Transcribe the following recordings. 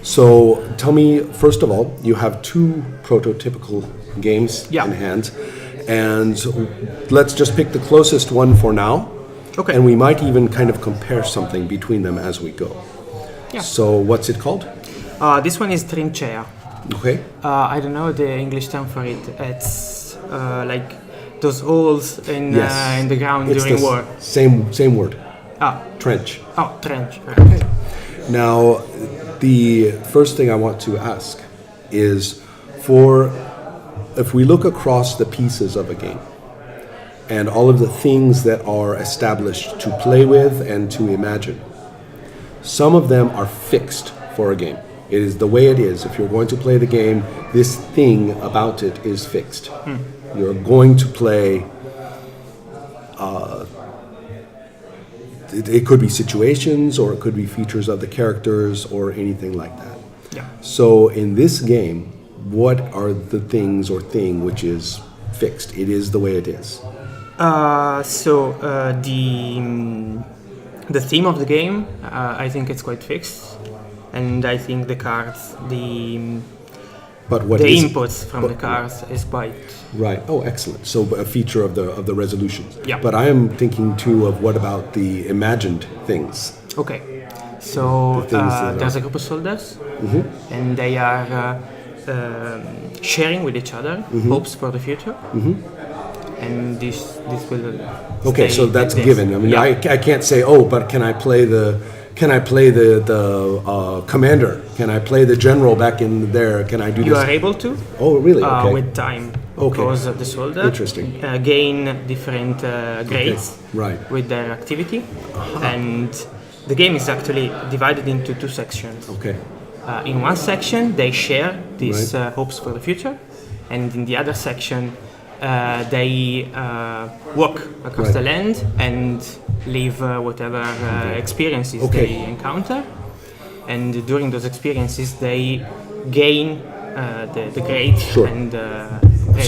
So tell me, first of all, you have two prototypical games Yeah. in hand, and let's just pick the closest one for now. Okay. And we might even kind of compare something between them as we go. Yeah. So what's it called? This one is Trincea. Okay. I don't know the English term for it. It's like those holes in the ground It's during the war. Same word. Ah, Trench. oh, trench. Right. Okay. Now, the first thing I want to ask is if we look across the pieces of a game and all of the things that are established to play with and to imagine, some of them are fixed for a game. It is the way it is. If you're going to play the game, this thing about it is fixed. You're going to play. It could be situations, or it could be features of the characters, or anything like that. Yeah. So in this game, what are the things or thing which is fixed? It is the way it is. The theme of the game, I think it's quite fixed, and I think the cards, But what the is inputs from the cards is quite. right? Oh, excellent. So a feature of the resolutions. Yeah. But I am thinking too of what about the imagined things? Okay, so The things that there's are- a group of soldiers, and they are sharing with each other hopes for the future, and this will. Okay, stay so that's like a this. given. I mean, Yeah. I can't say, oh, but can I play the commander? Can I play the general back in there? Can I do You this? are able to Oh, really? Okay. with time Okay. because the soldier Interesting. gain different grades Right. with their activity, and the game is actually divided into two sections. Okay. In one section, they share these Right. hopes for the future, and in the other section, they walk across Right. the land and live whatever experiences Okay. they encounter. And during those experiences, they gain the grade Sure. and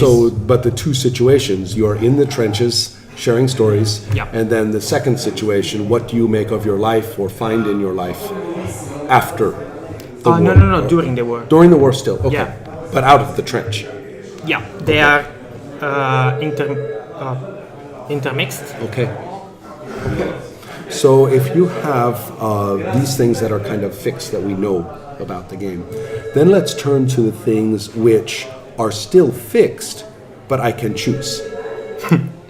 So, but the two situations, you're in the trenches sharing stories, Yeah. and then the second situation, what do you make of your life or find in your life after the war? no, during the war. During the war still, okay. Yeah. But out of the trench. Yeah, they are intermixed. Okay. So if you have these things that are kind of fixed that we know about the game, then let's turn to the things which are still fixed, but I can choose.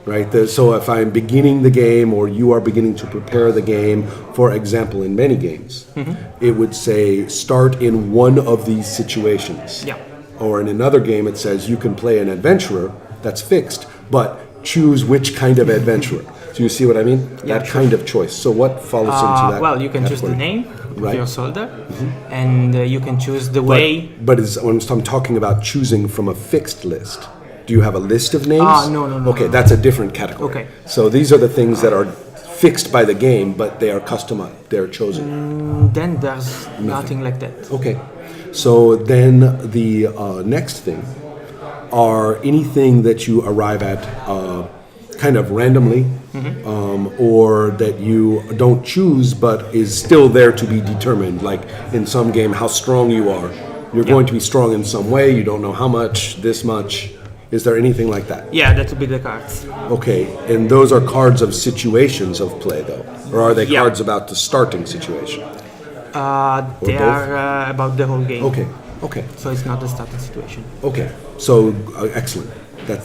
Right? So if I'm beginning the game or you are beginning to prepare the game, for example, in many games, it would say start in one of these situations. Yeah. Or in another game, it says you can play an adventurer, that's fixed, but choose which kind of adventurer. Do you see what I mean? Yeah, That sure. kind of choice. So what follows into that? Well, you can choose the category? name Right. of your soldier, and you can choose the way. But when I'm talking about choosing from a fixed list, do you have a list of names? No. Okay, that's a different category. Okay. So these are the things that are fixed by the game, but they are customized. They're chosen. Then there's nothing like that. Okay. So then the next thing are anything that you arrive at kind of randomly, or that you don't choose but is still there to be determined. Like in some game, how strong you are. You're going to be strong in some way. You don't know how much, this much. Is there anything like that? Yeah, that would be the cards. Okay. And those are cards of situations of play, though? Or are they Yeah. cards about the starting situation? They both? are about the whole game. Okay. Okay. So it's not the starting situation. Okay, so excellent.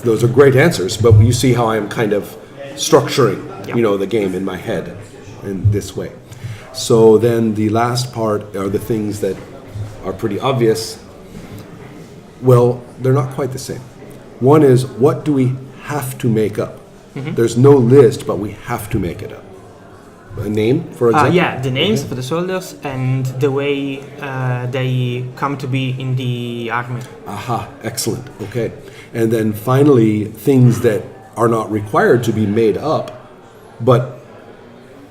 Those are great answers, but you see how I'm kind of structuring, Yeah. the game in my head in this way. So then the last part are the things that are pretty obvious. Well, they're not quite the same. One is, what do we have to make up? There's no list, but we have to make it up. A name, for example? Yeah, the names for the soldiers and the way they come to be in the army. Aha, excellent. Okay. And then finally, things that are not required to be made up, but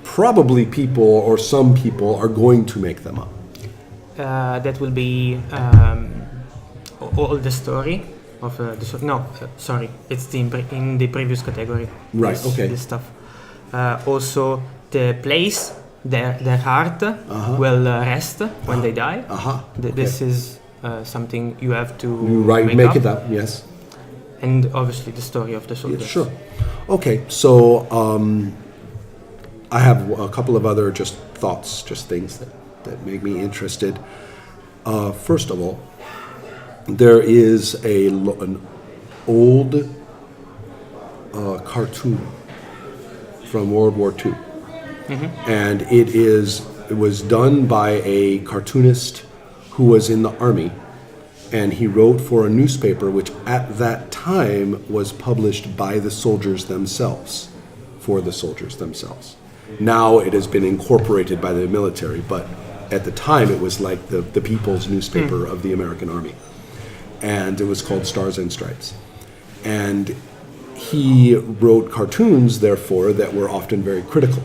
probably people or some people are going to make them up. That will be all the story of sorry, it's in the previous category. Right. This, Okay. This stuff. Also, the place their heart will rest when they die. Okay. This is something you have to Make up. it up. Yes. And obviously the story of the soldiers. Yeah, sure. Okay, so I have a couple of other just thoughts, just things that make me interested. First of all, there is an old cartoon from World War II. And it was done by a cartoonist who was in the army, and he wrote for a newspaper which at that time was published by the soldiers themselves, for the soldiers themselves. Now it has been incorporated by the military, but at the time it was like the people's newspaper of the American Army. And it was called Stars and Stripes. And he wrote cartoons, therefore, that were often very critical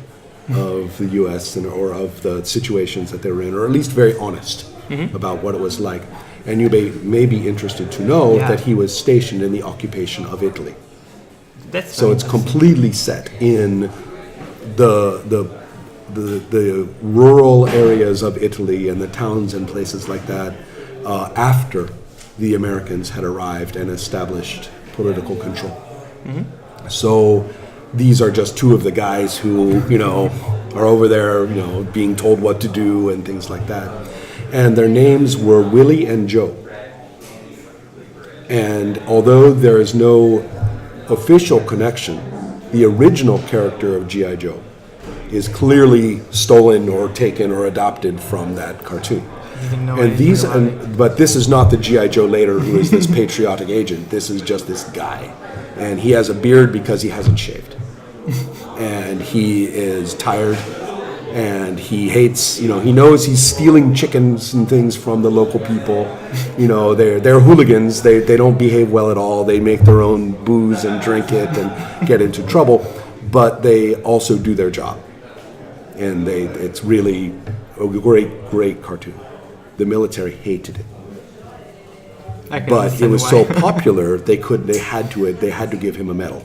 of the U.S. or of the situations that they were in, or at least very honest about what it was like. And you may be interested to know that he was stationed in the occupation of Italy. So it's completely set in the rural areas of Italy and the towns and places like that after the Americans had arrived and established political control. So these are just two of the guys who, are over there, being told what to do and things like that. And their names were Willie and Joe. And although there is no official connection, the original character of G.I. Joe is clearly stolen or taken or adopted from that cartoon. But this is not the G.I. Joe later who is this patriotic agent. This is just this guy. And he has a beard because he hasn't shaved. And he is tired. And he hates, he knows he's stealing chickens and things from the local people. They're hooligans. They don't behave well at all. They make their own booze and drink it and get into trouble. But they also do their job. And it's really a great, great cartoon. The military hated it. But it was so popular, they had to give him a medal.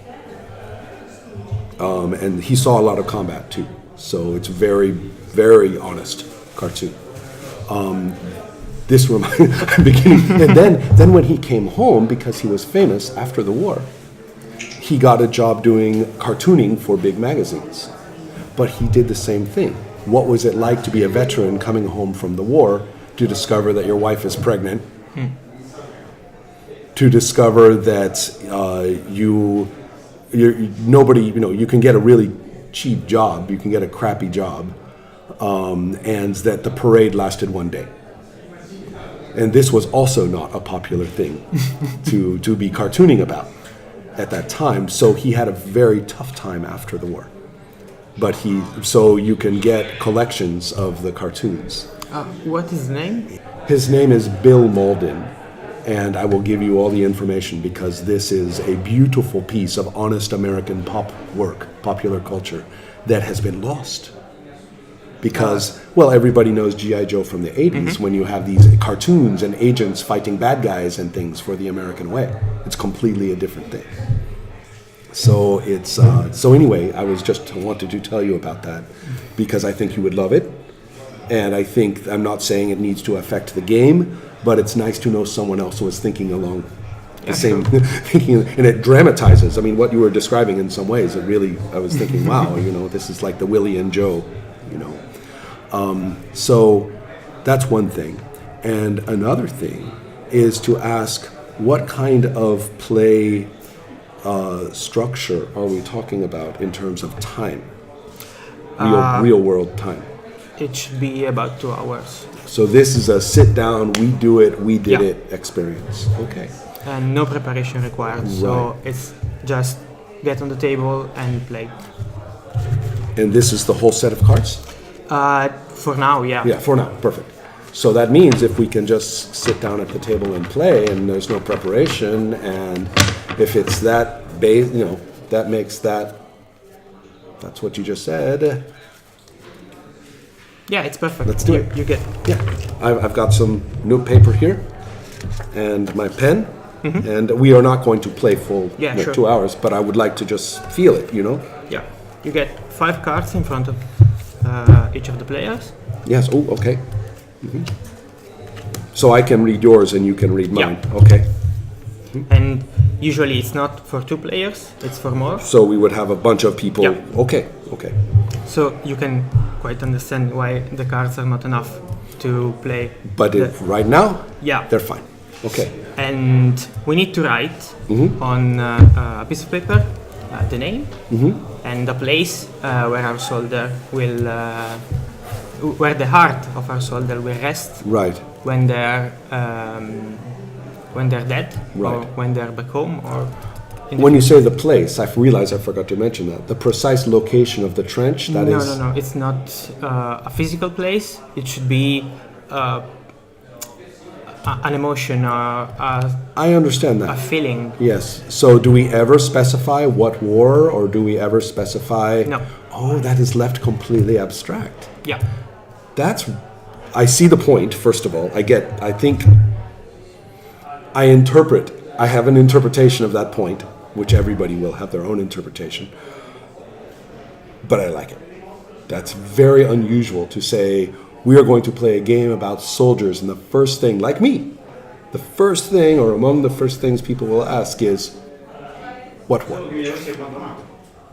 And he saw a lot of combat too. So it's very, very honest cartoon. I'm beginning, and then when he came home, because he was famous after the war, he got a job doing cartooning for big magazines. But he did the same thing. What was it like to be a veteran coming home from the war to discover that your wife is pregnant? To discover that you can get a really cheap job, you can get a crappy job, and that the parade lasted one day. And this was also not a popular thing to be cartooning about at that time. So he had a very tough time after the war. So you can get collections of the cartoons. What is his name? His name is Bill Malden. And I will give you all the information because this is a beautiful piece of honest American popular culture, that has been lost. Because, everybody knows G.I. Joe from the 80s when you have these cartoons and agents fighting bad guys and things for the American way. It's completely a different thing. So anyway, I wanted to tell you about that because I think you would love it. And I'm not saying it needs to affect the game, but it's nice to know someone else was thinking along the same thinking, and it dramatizes. I mean, what you were describing in some ways, I was thinking, wow, this is like the Willie and Joe, So that's one thing. And another thing is to ask, what kind of play structure are we talking about in terms of time? Real world time. It should be about 2 hours. So this is a sit down, we do it, we did it experience. Okay. And no preparation required. Right. So it's just get on the table and play. And this is the whole set of cards? For now, yeah. Yeah, for now, perfect. So that means if we can just sit down at the table and play, and there's no preparation, and if it's that base, that makes that's what you just said. Yeah, it's perfect. Let's do it. You get. Yeah, I've got some note paper here, and my pen, and we are not going to play full Yeah, sure. 2 hours, but I would like to just feel it, you know? Yeah. You get 5 cards in front of each of the players. Yes, oh, okay. So I can read yours and you can read mine, Yeah. okay. And usually it's not for 2 players, it's for more. So we would have a bunch of people, Yeah. okay. So you can quite understand why the cards are not enough to play. But right now, Yeah. they're fine, okay. And we need to write on a piece of paper the name and the place where our soldier will, where the heart of our soldier will rest Right, when they're dead, or Right. when they're back home, or. when you say the place, I've realized I forgot to mention that. The precise location of the trench, that is... No, it's not a physical place. It should be an emotion or I understand a that. feeling. Yes. So do we ever specify what war, or do we ever specify... No. Oh, that is left completely abstract. Yeah. I see the point, first of all. I think... I have an interpretation of that point, which everybody will have their own interpretation. But I like it. That's very unusual to say, we are going to play a game about soldiers, and the first thing, like me, the first thing, or among the first things people will ask is, what war?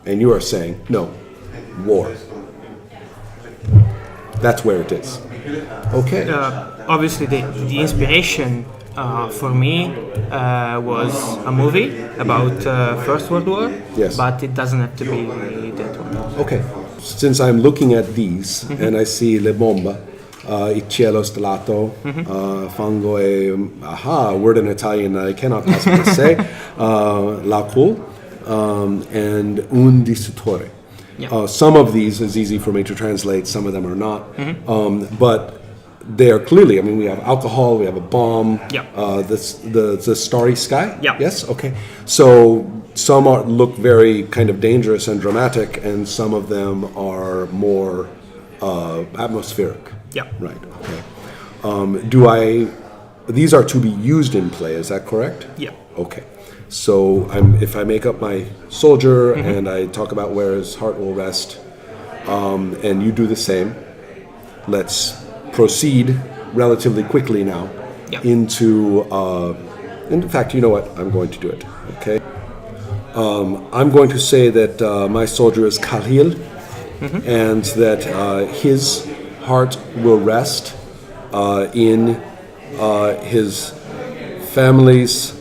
And you are saying, no, war. That's where it is. Okay. Obviously, the inspiration for me was a movie about First World War. Yes. But it doesn't have to be that one. Okay. Since I'm looking at these and I see le bomba, il cielo stellato, fango e a word in Italian I cannot possibly say, l'acqua, and un distruttore. Yeah. Some of these is easy for me to translate, some of them are not. But they are clearly, I mean, we have alcohol, we have a bomb, Yeah. the starry sky. Yeah. Yes, okay. So some look very kind of dangerous and dramatic, and some of them are more atmospheric. Yeah. Right, okay. These are to be used in play, is that correct? Yeah. Okay. So if I make up my soldier and I talk about where his heart will rest, and you do the same, let's proceed relatively quickly now into, in fact, you know what, I'm going to do it, okay? I'm going to say that my soldier is Khalil, and that his heart will rest in his family's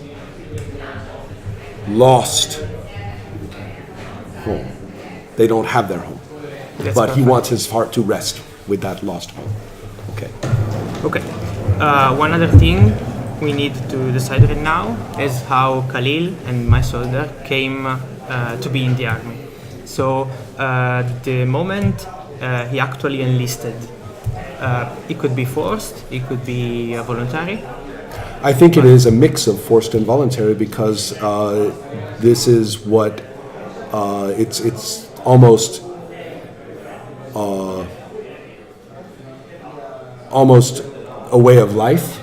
lost home. They don't have their home, That's but he perfect. wants his heart to rest with that lost home. Okay. Okay. One other thing we need to decide right now is how Khalil and my soldier came to be in the army. So the moment he actually enlisted, it could be forced, it could be voluntary. I think it is a mix of forced and voluntary, because this is what it's almost a way of life,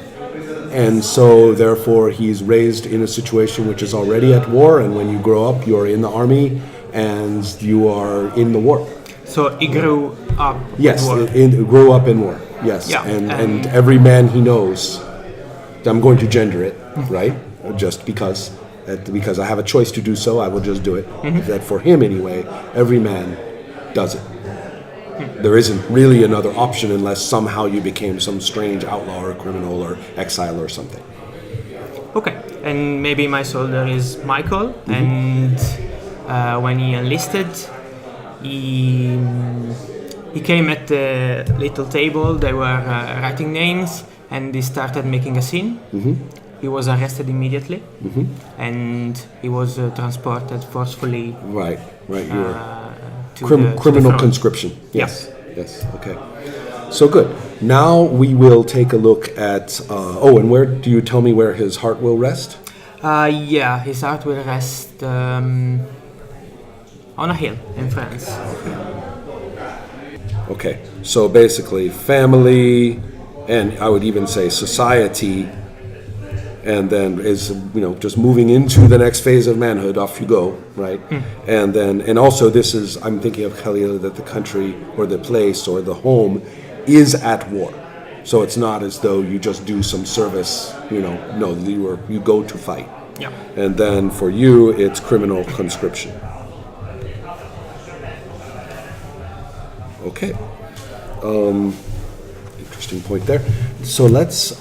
and so therefore he's raised in a situation which is already at war, and when you grow up you are in the army and you are in the war. So he grew up. Yes, with war. grew up in war. Yes, Yeah, and every man he knows. I'm going to gender it, right? Just because I have a choice to do so, I will just do it. That for him anyway, every man does it. There isn't really another option unless somehow you became some strange outlaw or criminal or exile or something. Okay, and maybe my soldier is Michael, and when he enlisted, he came at the little table. They were writing names, and they started making a scene. He was arrested immediately, and he was transported forcefully. Right. You were To criminal the front. conscription. Yes. Okay. So good. Now we will take a look at. And where do you tell me where his heart will rest? His heart will rest on a hill in France. Okay. So basically, family, and I would even say society, and then is just moving into the next phase of manhood. Off you go, right? And also this is, I'm thinking of Khalil, that the country or the place or the home is at war, so it's not as though you just do some service. No, you go to fight. Yeah. And then for you, it's criminal conscription. Okay. Interesting point there. So let's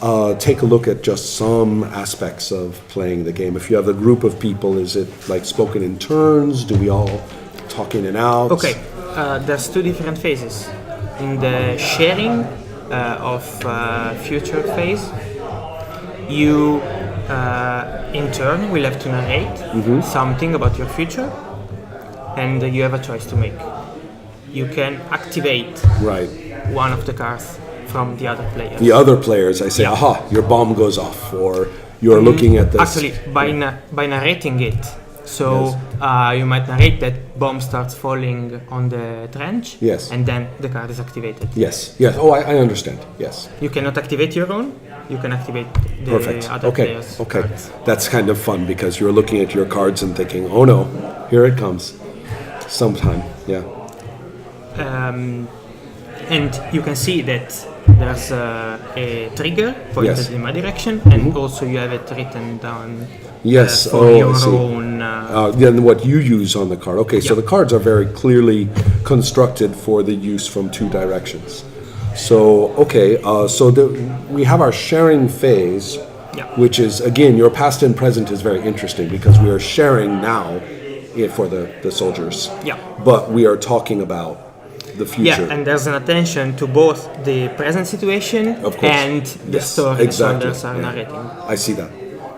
take a look at just some aspects of playing the game. If you have a group of people, is it like spoken in turns? Do we all talk in and out? Okay, there's two different phases. In the sharing of future phase, you in turn will have to narrate something about your future, and you have a choice to make. You can activate one of the cards from the other players. The other players, I say, aha, your bomb goes off, or you're looking at this. Actually, by narrating it, so you might narrate that bomb starts falling on the trench, and then the card is activated. Yes. Oh, I understand. Yes. You cannot activate your own. You can activate the other players. Okay. That's kind of fun because you're looking at your cards and thinking, oh no, here it comes. Sometime, yeah. And you can see that there's a trigger pointed in my direction, and also you have it written down for your own. Then what you use on the card. Okay, so the cards are very clearly constructed for the use from two directions. So, we have our sharing phase, which is, again, your past and present is very interesting because we are sharing now for the soldiers. Yeah. But we are talking about the future. Yeah, and there's an attention to both the present situation and the story the soldiers are narrating. I see that.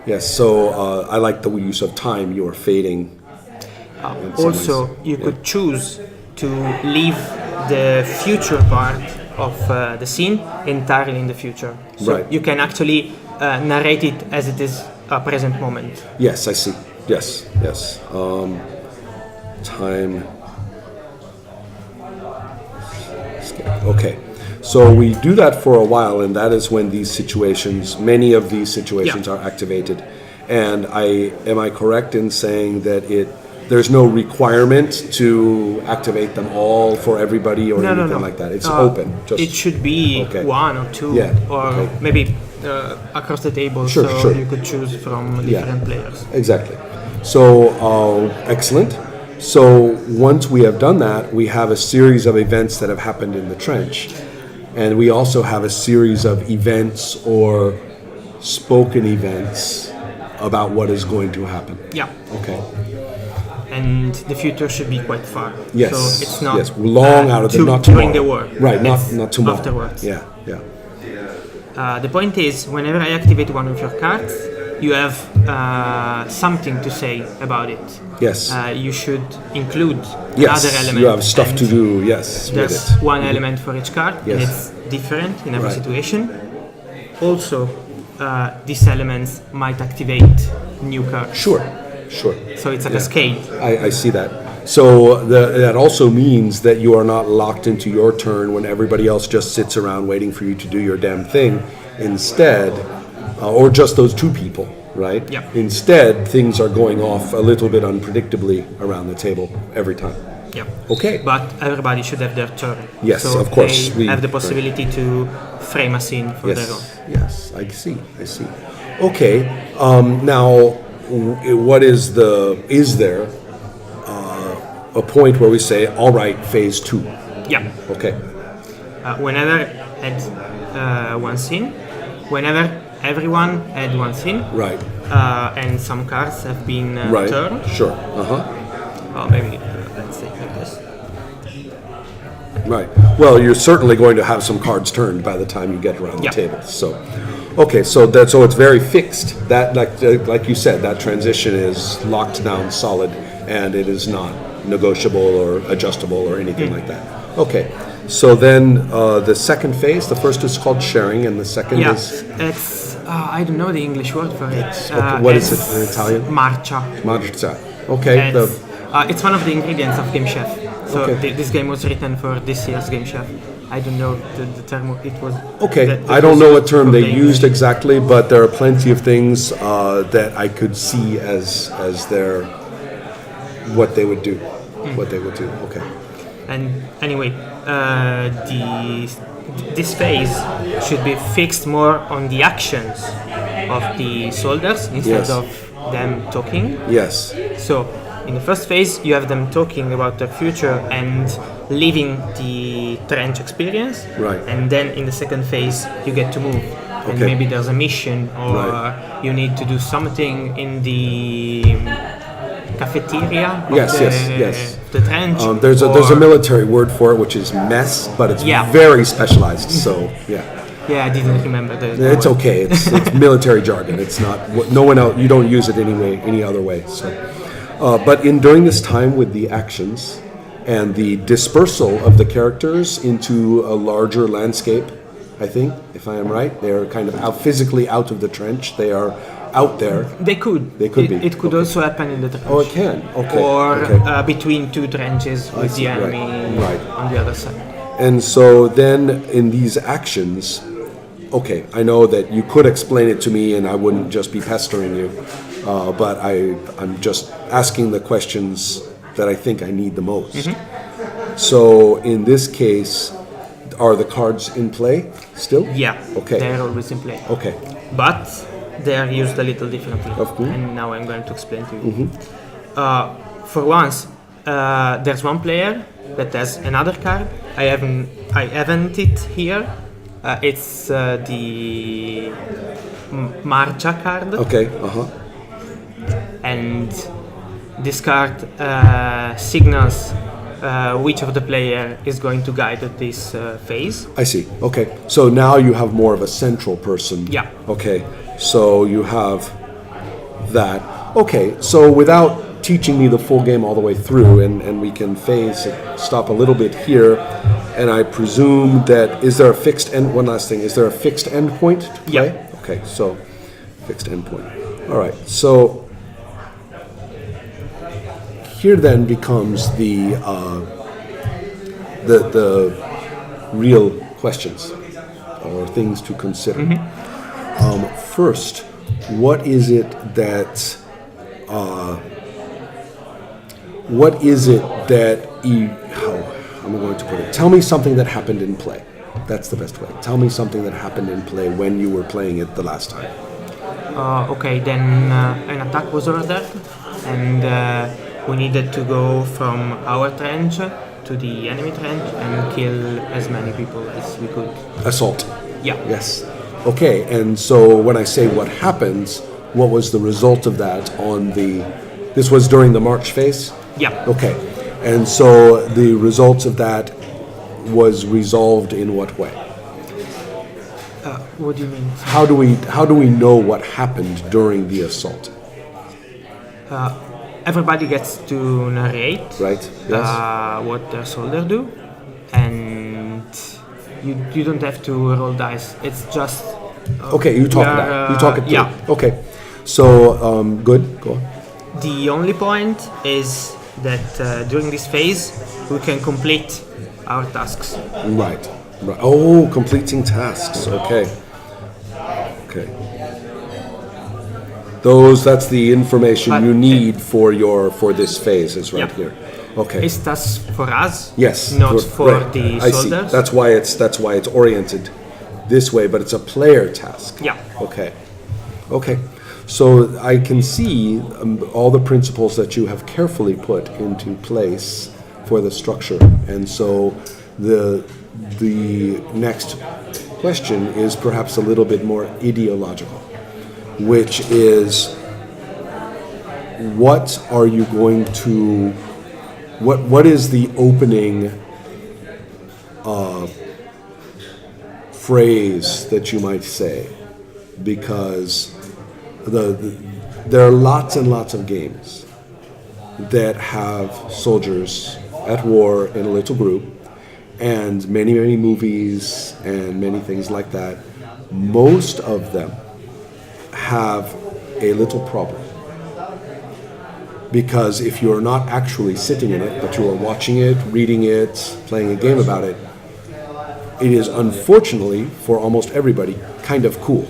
Yes, so I like the use of time. You are fading. Also, you could choose to leave the future part of the scene entirely in the future. So you can actually narrate it as it is a present moment. Yes, I see. Yes. Time. Okay, so we do that for a while, and that is when many of these situations are activated. And am I correct in saying that there's no requirement to activate them all for everybody or anything like that? It's open. It should be one or two, or maybe across the table, so you could choose from different players. Exactly. So, excellent. So once we have done that, we have a series of events that have happened in the trench. And we also have a series of events or spoken events about what is going to happen. Yeah. Okay. And the future should be quite far. Yes. So it's not long out of the not during the war. Right, not tomorrow. Afterwards. Yeah. The point is, whenever I activate one of your cards, you have something to say about it. Yes. You should include yes, another element. You have stuff to do, yes. There's one element for each card, and it's different in every situation. Also, these elements might activate new cards. Sure. So it's a cascade. I see that. So that also means that you are not locked into your turn when everybody else just sits around waiting for you to do your damn thing. Instead, or just those two people, right? Yeah. Instead, things are going off a little bit unpredictably around the table every time. Yeah. Okay. But everybody should have their turn. Yes, so of course. They have the possibility to frame a scene for their own. Yes, I see. Okay. Now, is there a point where we say, all right, phase 2? Yeah. Okay. Whenever had one scene, whenever everyone had one scene, right, and some cards have been turned. Sure. Well, maybe let's say like this. Right. Well, you're certainly going to have some cards turned by the time you get around the table. So, okay. So it's very fixed. That like you said, that transition is locked down, solid, and it is not negotiable or adjustable or anything like that. Okay. So then the second phase, the first is called sharing, and the second is... it's, I don't know the English word for it. What is it in Italian? Marcia. Okay. It's one of the ingredients of Game Chef. So this game was written for this year's Game Chef. I don't know the term it was. Okay, that I don't was know what term they the used English. exactly, but there are plenty of things that I could see as their what they would do. What they would do. Okay. And anyway, this phase should be fixed more on the actions of the soldiers instead Yes. of them talking. Yes. So, in the first phase, you have them talking about their future and living the trench experience. Right. And then in the second phase, you get to move. And Okay. maybe there's a mission, or Right. you need to do something in the cafeteria of Yes, the, yes. the trench. There's a or- military word for it, which is mess, but it's Yeah. very specialized. So yeah. Yeah, I didn't remember the It's word. okay. It's military jargon. It's not no one else. You don't use it any other way. So, but during this time with the actions and the dispersal of the characters into a larger landscape, I think, if I am right, they're kind of physically out of the trench. They are out there. They could. They could it, be. It could Okay. also happen in the trench. Oh, it can. Okay. Or okay. between two trenches with see, the right, enemy right. on the other side. And so then in these actions, okay, I know that you could explain it to me and I wouldn't just be pestering you, but I'm just asking the questions that I think I need the most. So in this case, are the cards in play still? Yeah, Okay. they're always in play. Okay. But they are used a little differently. Of course. And now I'm going to explain to you. For once, there's one player that has another card. I haven't it here. It's the Marcia card. Okay. And this card signals which of the player is going to guide this phase. I see. Okay. So now you have more of a central person. Yeah. Okay. So you have that. Okay. So without teaching me the full game all the way through, and we can stop a little bit here, and I presume that is there a fixed end? One last thing. Is there a fixed end point to play? Yeah. Okay. So fixed end point. All right. So here then becomes the real questions or things to consider. First, what is it that how am I going to put it? Tell me something that happened in play. That's the best way. Tell me something that happened in play when you were playing it the last time. Okay, then an attack was ordered, and we needed to go from our trench to the enemy trench and kill as many people as we could. Assault. Yeah. Yes. Okay, and so when I say what happens, what was the result of that this was during the march phase? Yeah. Okay, and so the results of that was resolved in what way? What do you mean? How do we know what happened during the assault? Everybody gets to narrate Right? Yes. what their soldier do, and you don't have to roll dice. It's just Okay, you talk we it are, out. You talk it through. yeah. Okay, so good. Go on. The only point is that during this phase we can complete our tasks. Right. Right. Oh, completing tasks. Okay. Okay. That's the information But, you need for this phase is right Yeah. here. Okay. It's tasks for us, Yes. not for right. the I see. soldiers. That's why it's oriented this way, but it's a player task. Yeah. Okay. Okay. So I can see all the principles that you have carefully put into place for the structure, and so the next question is perhaps a little bit more ideological, which is what are you going to what is the opening phrase that you might say, because there are lots and lots of games that have soldiers at war in a little group, and many movies and many things like that. Most of them have a little problem, because if you're not actually sitting in it, but you are watching it, reading it, playing a game about it, it is unfortunately for almost everybody kind of cool.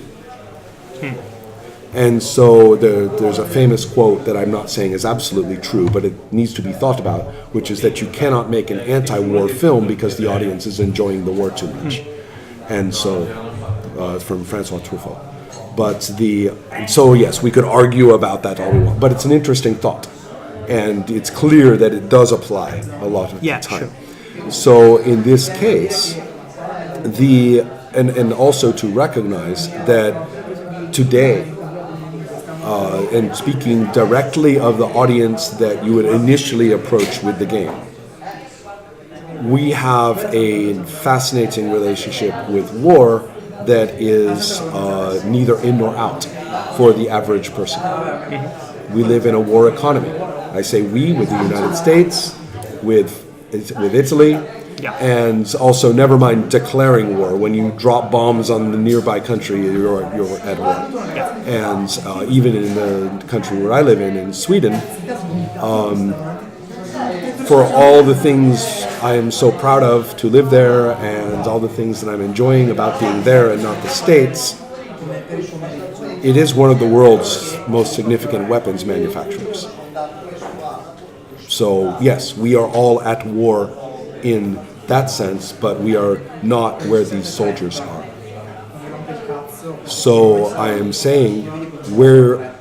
And so there's a famous quote that I'm not saying is absolutely true, but it needs to be thought about, which is that you cannot make an anti-war film because the audience is enjoying the war too much. And so, from Francois Truffaut. So yes, we could argue about that all we want, but it's an interesting thought. And it's clear that it does apply a lot of the time. Sure. So in this case, and also to recognize that today, and speaking directly of the audience that you would initially approach with the game, we have a fascinating relationship with war that is neither in nor out for the average person. We live in a war economy. I say we, with the United States, with Italy, and also never mind declaring war. When you drop bombs on the nearby country, you're at war. And even in the country where I live in Sweden, for all the things I am so proud of to live there and all the things that I'm enjoying about being there and not the States, it is one of the world's most significant weapons manufacturers. So yes, we are all at war in that sense, but we are not where these soldiers are. So I am saying, where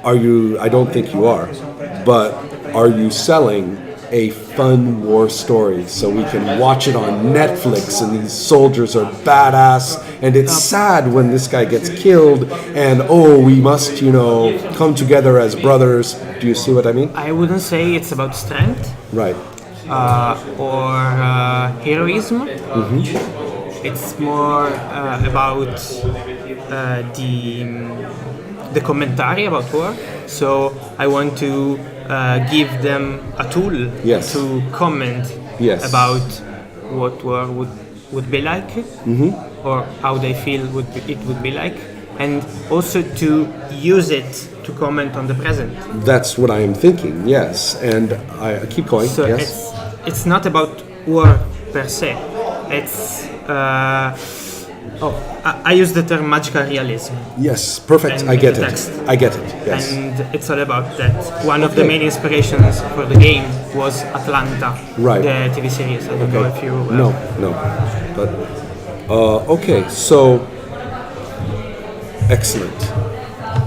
are you? I don't think you are, but are you selling a fun war story so we can watch it on Netflix and these soldiers are badass and it's sad when this guy gets killed and we must, come together as brothers. Do you see what I mean? I wouldn't say it's about strength. Right. Or heroism. It's more about the commentary about war. So I want to give them a tool to comment about what war would be like, or how they feel it would be like, and also to use it to comment on the present. That's what I am thinking, yes. And I keep going, so yes. It's not about war per se. It's I use the term magical realism. Yes, perfect. I get it. I get it. Yes. And it's all about that. One of the main inspirations for the game was Atlanta, the TV series. I don't know if you. No. But okay, so excellent.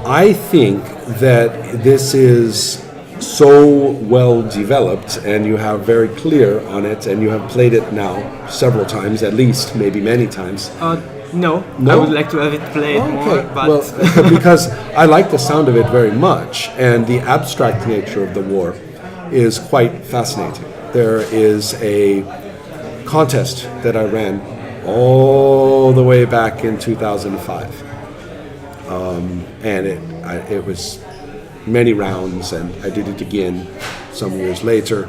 I think that this is so well developed, and you have very clear on it, and you have played it now several times, at least, maybe many times. No, I would like to have it played more, but... Well, because I like the sound of it very much, and the abstract nature of the war is quite fascinating. There is a contest that I ran all the way back in 2005, and it was many rounds, and I did it again some years later.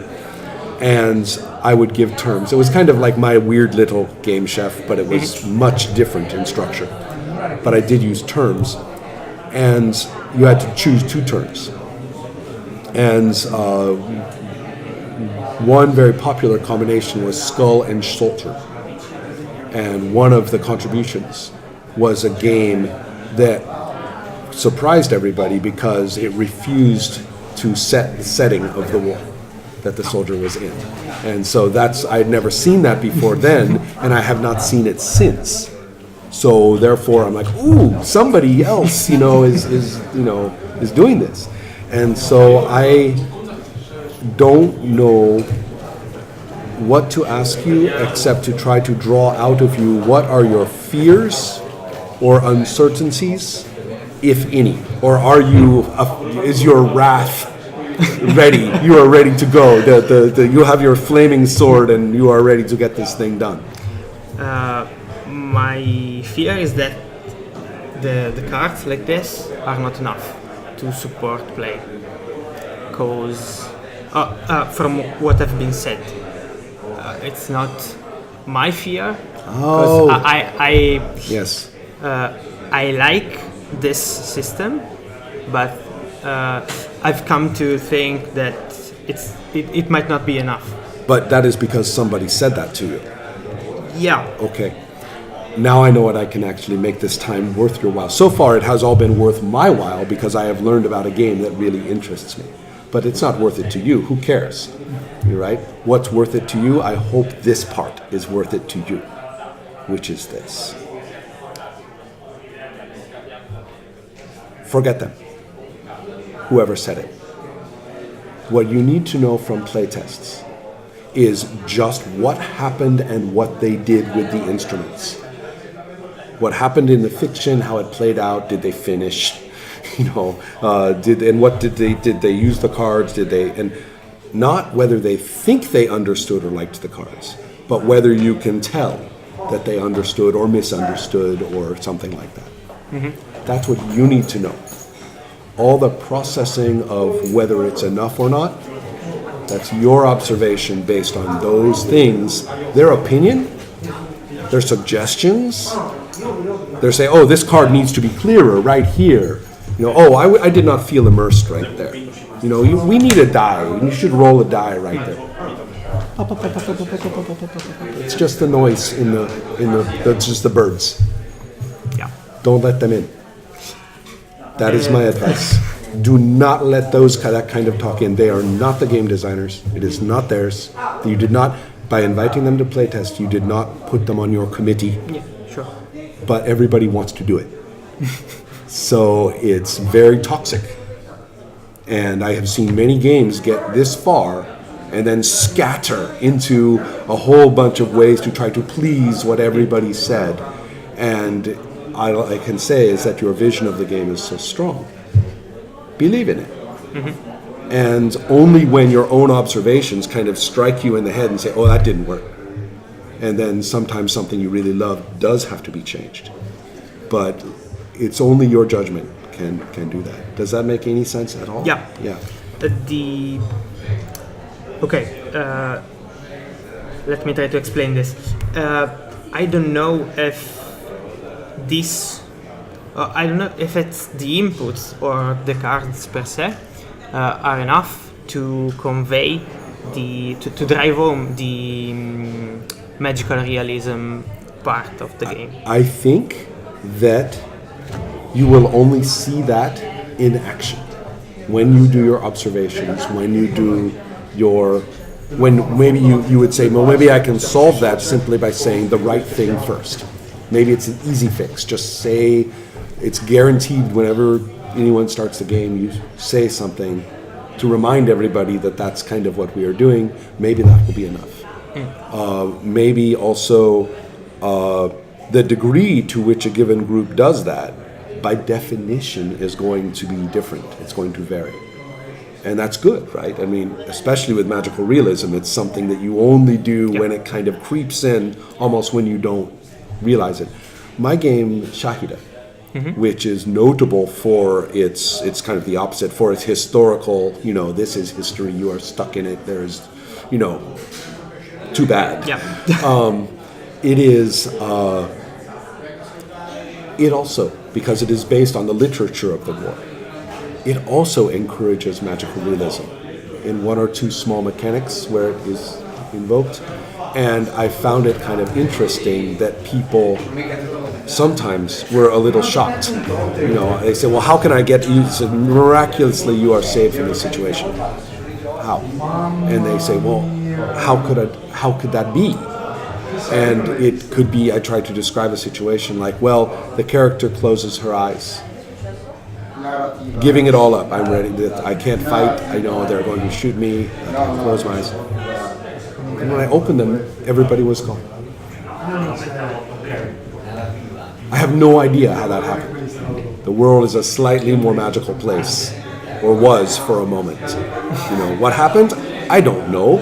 And I would give terms. It was kind of like my weird little game chef, but it was much different in structure. But I did use terms, and you had to choose two terms. And one very popular combination was skull and soldier. And one of the contributions was a game that surprised everybody because it refused to set the setting of the war that the soldier was in. And so I'd never seen that before then, and I have not seen it since. So therefore I'm like, ooh, somebody else, is doing this. And so I don't know what to ask you except to try to draw out of you what are your fears or uncertainties, if any, or is your wrath ready? You are ready to go. You have your flaming sword, and you are ready to get this thing done. My fear is that the cards like this are not enough to support play. Because from what have been said, it's not my fear. Because I like this system, but I've come to think that it might not be enough. But that is because somebody said that to you. Yeah. Okay. Now I know what I can actually make this time worth your while. So far, it has all been worth my while because I have learned about a game that really interests me. But it's not worth it to you. Who cares? You're right? What's worth it to you? I hope this part is worth it to you, which is this. Forget them. Whoever said it. What you need to know from playtests is just what happened and what they did with the instruments. What happened in the fiction, how it played out, did they finish, did they use the cards, and not whether they think they understood or liked the cards, but whether you can tell that they understood or misunderstood or something like that. Mm-hmm. That's what you need to know. All the processing of whether it's enough or not, that's your observation based on those things, their opinion, their suggestions. They're saying, oh, this card needs to be clearer right here. I did not feel immersed right there. We need a die. You should roll a die right there. It's just the noise that's just the birds. Yeah. Don't let them in. That is my advice. Do not let that kind of talk in. They are not the game designers. It is not theirs. You did not, by inviting them to playtest, you did not put them on your committee. Yeah, sure. But everybody wants to do it. So it's very toxic. And I have seen many games get this far and then scatter into a whole bunch of ways to try to please what everybody said. And all I can say is that your vision of the game is so strong. Believe in it. Mm-hmm. And only when your own observations kind of strike you in the head and say, oh, that didn't work. And then sometimes something you really love does have to be changed. But it's only your judgment can do that. Does that make any sense at all? Yeah. Yeah. Let me try to explain this. I don't know if I don't know if it's the inputs or the cards per se are enough to convey to drive home the magical realism part of the game. I think that you will only see that in action when you do your observations, when maybe you would say, well, maybe I can solve that simply by saying the right thing first. Maybe it's an easy fix. Just say, it's guaranteed whenever anyone starts the game, you say something to remind everybody that that's kind of what we are doing. Maybe that will be enough. Maybe also the degree to which a given group does that, by definition, is going to be different. It's going to vary. And that's good, right? I mean, especially with magical realism, it's something that you only do when it kind of creeps in, almost when you don't realize it. My game, Shahida, which is notable for it's kind of the opposite, for its historical, this is history, you are stuck in it, there's, too bad. Yeah. It is, it also, because it is based on the literature of the war, it also encourages magical realism in one or two small mechanics where it is invoked. And I found it kind of interesting that people sometimes were a little shocked. They say, well, how can I get you? So miraculously, you are saved from this situation. How? And they say, well, how could that be? And it could be, I tried to describe a situation like, well, the character closes her eyes, giving it all up. I'm ready. I can't fight. I know they're going to shoot me. I close my eyes. And when I opened them, everybody was gone. I have no idea how that happened. The world is a slightly more magical place, or was for a moment. What happened? I don't know.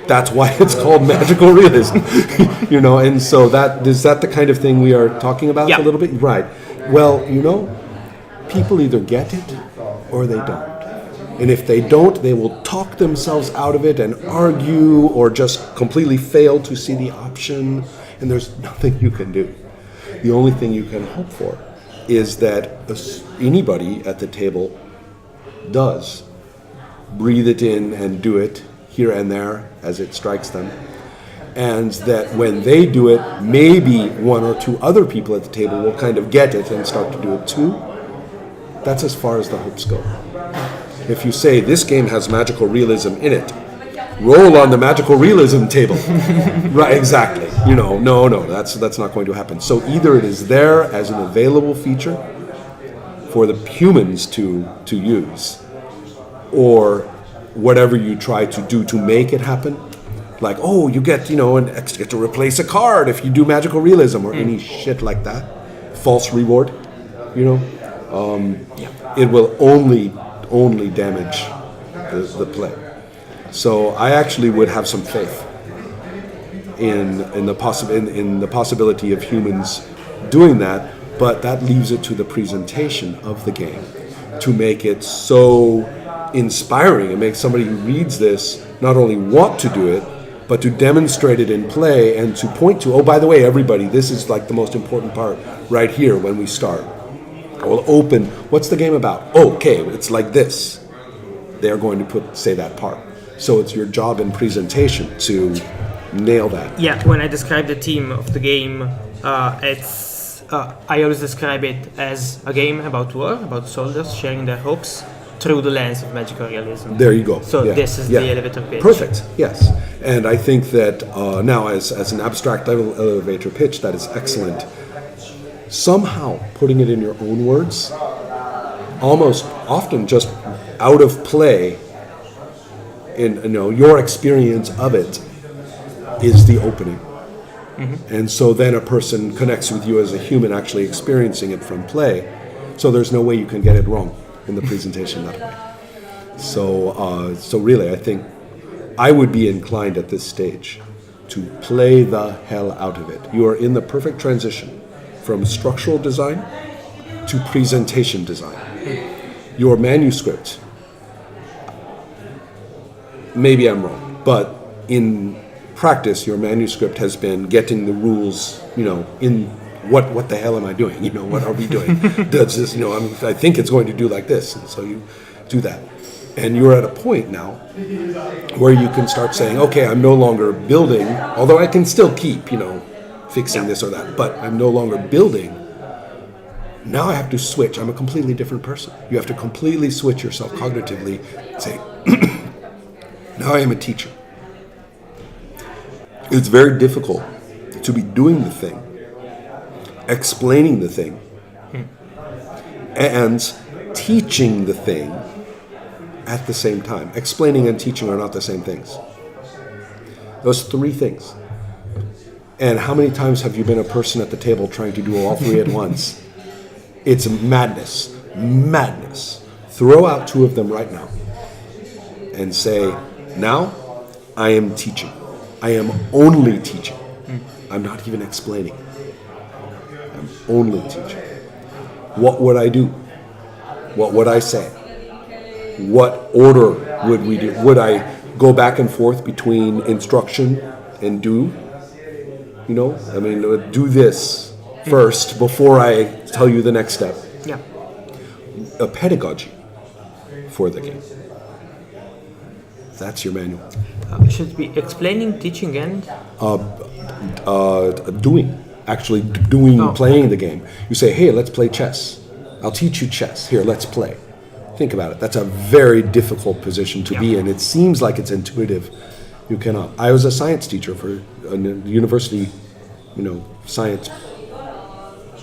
That's why it's called magical realism. And so is that the kind of thing we are talking about a little bit? Right. Well, people either get it or they don't. And if they don't, they will talk themselves out of it and argue or just completely fail to see the option. And there's nothing you can do. The only thing you can hope for is that anybody at the table does breathe it in and do it here and there as it strikes them. And that when they do it, maybe one or two other people at the table will kind of get it and start to do it too. That's as far as the hopes go. If you say this game has magical realism in it, roll on the magical realism table. Right, exactly. No, that's not going to happen. So either it is there as an available feature for the humans to use, or whatever you try to do to make it happen. Like, oh, you get, you get to replace a card if you do magical realism or any shit like that. False reward, It will only damage the play. So I actually would have some faith in the possibility of humans doing that, but that leaves it to the presentation of the game to make it so inspiring and make somebody who reads this not only want to do it, but to demonstrate it in play and to point to, oh, by the way, everybody, this is like the most important part right here when we start. I will open, what's the game about? Oh, okay, it's like this. They're going to say that part. So it's your job in presentation to nail that. Yeah, when I describe the theme of the game, I always describe it as a game about war, about soldiers sharing their hopes through the lens of magical realism. There you go. So this is the elevator pitch. Perfect, yes. And I think that now as an abstract elevator pitch, that is excellent. Somehow putting it in your own words, almost often just out of play, in your experience of it is the opening. Mm-hmm. And so then a person connects with you as a human actually experiencing it from play. So there's no way you can get it wrong in the presentation that way. So really, I think I would be inclined at this stage to play the hell out of it. You are in the perfect transition from structural design to presentation design. Your manuscript, maybe I'm wrong, but in practice, your manuscript has been getting the rules, in what the hell am I doing? What are we doing? Does this, I think it's going to do like this. And so you do that. And you're at a point now where you can start saying, okay, I'm no longer building, although I can still keep, fixing this or that, but I'm no longer building. Now I have to switch. I'm a completely different person. You have to completely switch yourself cognitively and say, now I am a teacher. It's very difficult to be doing the thing, explaining the thing, and teaching the thing at the same time. Explaining and teaching are not the same things. Those three things. And how many times have you been a person at the table trying to do all three at once? It's madness. Madness. Throw out two of them right now and say, now I am teaching. I am only teaching. I'm not even explaining. I'm only teaching. What would I do? What would I say? What order would we do? Would I go back and forth between instruction and do? Do this first before I tell you the next step. Yeah. A pedagogy for the game. That's your manual. Should be explaining, teaching, and playing the game. You say, hey, let's play chess. I'll teach you chess. Here, let's play. Think about it. That's a very difficult position to be in. It seems like it's intuitive. You cannot. I was a science teacher for a university, science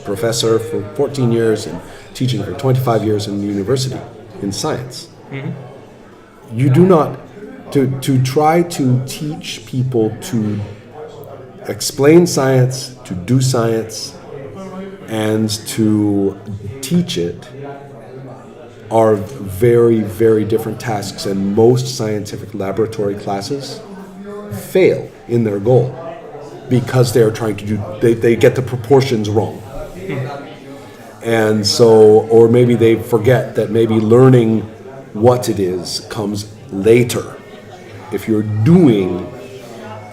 professor for 14 years and teaching for 25 years in university in science. Mm-hmm. You do not, to try to teach people to explain science, to do science, and to teach it are very, very different tasks, and most scientific laboratory classes fail in their goal because they are trying to they get the proportions wrong. And so, or maybe they forget that maybe learning what it is comes later. If you're doing,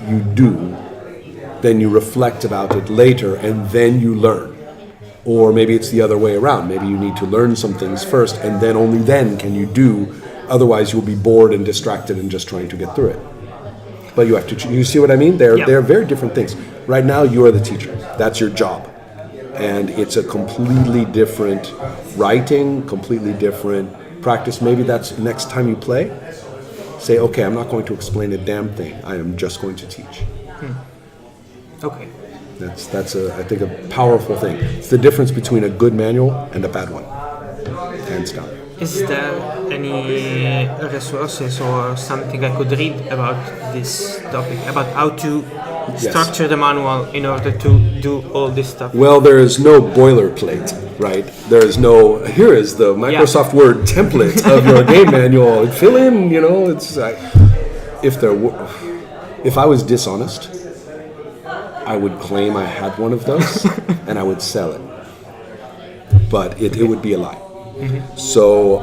you do, then you reflect about it later and then you learn. Or maybe it's the other way around. Maybe you need to learn some things first and then only then can you do Otherwise, you'll be bored and distracted and just trying to get through it. But you have to. You see what I mean? They're very different things. Right now, you are the teacher. That's your job, and it's a completely different writing, completely different practice. Maybe that's next time you play. Say, okay, I'm not going to explain a damn thing. I am just going to teach. Okay. That's I think a powerful thing. It's the difference between a good manual and a bad one, hands down. Is there any resources or something I could read about this topic, about how to structure the manual in order to do all this stuff? Well, there is no boilerplate, right? There is no, here is the Microsoft Word template of your game manual. Fill in, it's if I was dishonest, I would claim I had one of those and I would sell it. But it would be a lie. Mm-hmm. So,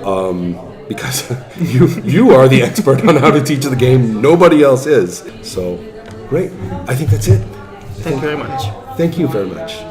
because you are the expert on how to teach the game, nobody else is. So, great. I think that's it. Thank you very much. Thank you very much.